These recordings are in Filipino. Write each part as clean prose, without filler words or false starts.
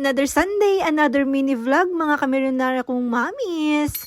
Another Sunday, another mini vlog mga kamilyonarya kong mamis.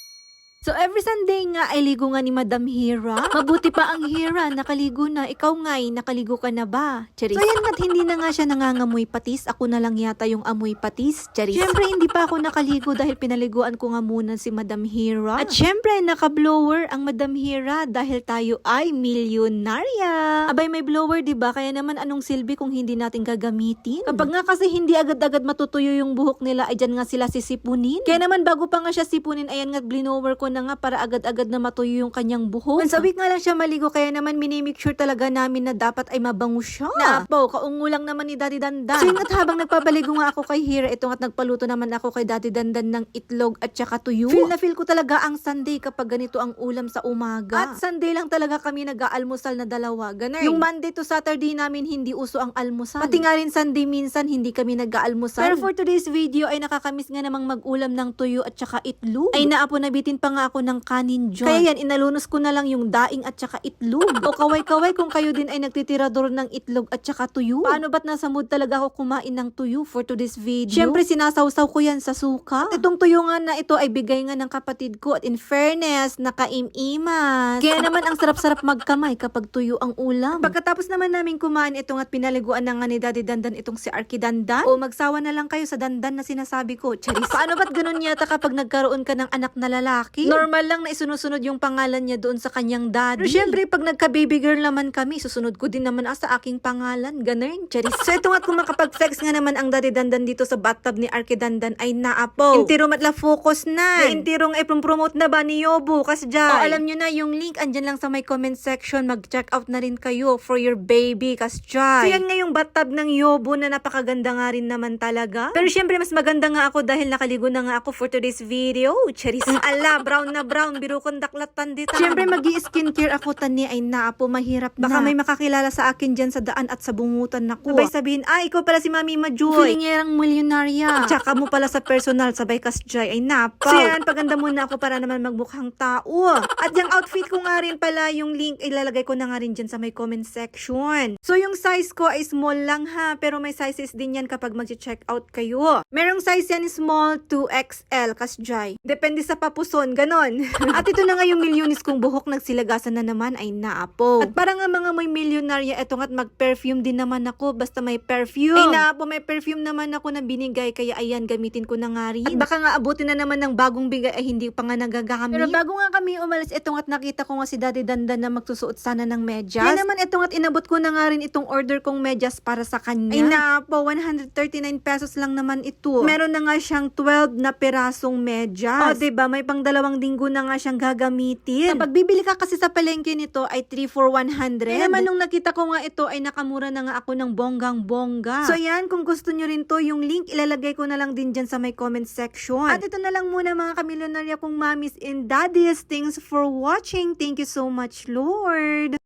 So every Sunday nga ay ligo nga ni Madam Hira. Mabuti pa ang Hira, nakaligo na. Ikaw nga'y, nakaligo ka na ba? Charis. So yan nga't hindi na nga siya nangangamoy patis. Ako na lang yata yung amoy patis. Charis. Siyempre hindi pa ako nakaligo dahil pinaliguan ko nga muna si Madam Hira. At siyempre naka-blower ang Madam Hira dahil tayo ay milyonarya. Abay may blower diba? Kaya naman anong silbi kung hindi natin gagamitin? Kapag nga kasi hindi agad-agad matutuyo yung buhok nila ay dyan nga sila sisipunin. Kaya naman bago pa nga siya sipunin, ayan nga blinower ko na nga para agad-agad na matuyo yung kanyang buhok. Once a week nga lang siya maligo, kaya naman minimake sure talaga namin na dapat ay mabango siya. Napo, kaungo lang naman ni Daddy Dandan. So yun, at habang nagpapaligo nga ako kay Hira, ito nga't nagpaluto naman ako kay Daddy Dandan ng itlog at saka tuyo. Feel na feel ko talaga ang Sunday kapag ganito ang ulam sa umaga. At Sunday lang talaga kami nag-aalmusal na dalawa. Ganun. Yung Monday to Saturday namin hindi uso ang almusal. Pati nga rin Sunday minsan hindi kami nag-aalmusal. Pero for today's video ay nakakamiss nga namang mag-ulam ng tuyo at saka itlog. Ay naapo, nabitin pa nga ako ng kanin dyan. Kaya yan, inalunos ko na lang yung daing at saka itlog. O kaway-kaway kung kayo din ay nagtitirador ng itlog at saka tuyo. Paano ba't nasa mood talaga ako kumain ng tuyo for today's video? Siyempre sinasawsaw ko yan sa suka. At itong tuyo nga na ito ay bigay nga ng kapatid ko at in fairness, nakaim-imas. Kaya naman ang sarap-sarap magkamay kapag tuyo ang ulam. Pagkatapos naman namin kumain ito at pinaliguan na nga ni Daddy Dandan itong si Arky Dandan. O magsawa na lang kayo sa dandan na sinasabi ko. Charis. Paano ba't ganun yata kapag nagkaroon ka ng anak na lalaki? Normal lang na isusunod yung pangalan niya doon sa kanyang daddy. Pero syempre, pag nagka-baby girl naman kami, susunod ko din naman sa aking pangalan. Ganun, charis. So ito nga't kung makapag-flex nga naman ang Daddy Dandan dito sa bathtub ni Arky Dandan ay naapo. Intiro matla focus na. Intirong ay promote na ba ni Yobo? Kasi dyan. O alam nyo na yung link, andyan lang sa my comment section. Mag-check out na rin kayo for your baby. Kasi dyan. So yan nga yung bathtub ng Yobo na napakaganda nga rin naman talaga. Pero syempre, mas maganda nga ako dahil nakaligo na nga ako for today's video. Charis. Ala, brown na brown. Biro kong daklatan dito. Siyempre, mag-i-skincare ako tani ay naapo, mahirap na. Baka may makakilala sa akin dyan sa daan at sa bungutan naku. Sabay sabihin, ikaw pala si Mami Majoy. Feeling milyonarya. Tsaka mo pala sa personal, sabay kasjay, ay napaw. So yan, paganda muna ako para naman magmukhang tao. At yung outfit ko nga rin pala, yung link, ilalagay ko na nga rin dyan sa may comment section. So yung size ko ay small lang ha, pero may sizes din yan kapag mag-check out kayo. Merong size yan small to XL, kasjay. Depende sa papuson, ganon. At ito na nga yung milyonis kong buhok nagsilagasan na naman ay naapo. At para nga mga may milyonarya, eto nga't mag-perfume din naman ako basta may perfume. Ay naapo, may perfume naman ako na binigay kaya ayan, gamitin ko na nga rin. At baka nga abutin na naman ng bagong bigay ay hindi pa nga nagagamit. Pero bago nga kami umalis, eto nga't nakita ko nga si Daddy Dandan na magsusuot sana ng medyas. Kaya naman eto nga't inabot ko na nga rin itong order kong medyas para sa kanya. Ay naapo, 139 pesos lang naman ito. Meron na nga siyang 12 na pirasong medyas. O diba, may pang 2 linggo na nga siyang gagamitin. Kapag bibili ka kasi sa palengke nito ay 3 for 100. Kaya naman nung nakita ko nga ito ay nakamura na nga ako ng bonggang-bongga. So yan, kung gusto nyo rin to, yung link ilalagay ko na lang din dyan sa may comment section. At ito na lang muna mga kamilyonarya kong mamis and daddies. Thanks for watching. Thank you so much, Lord.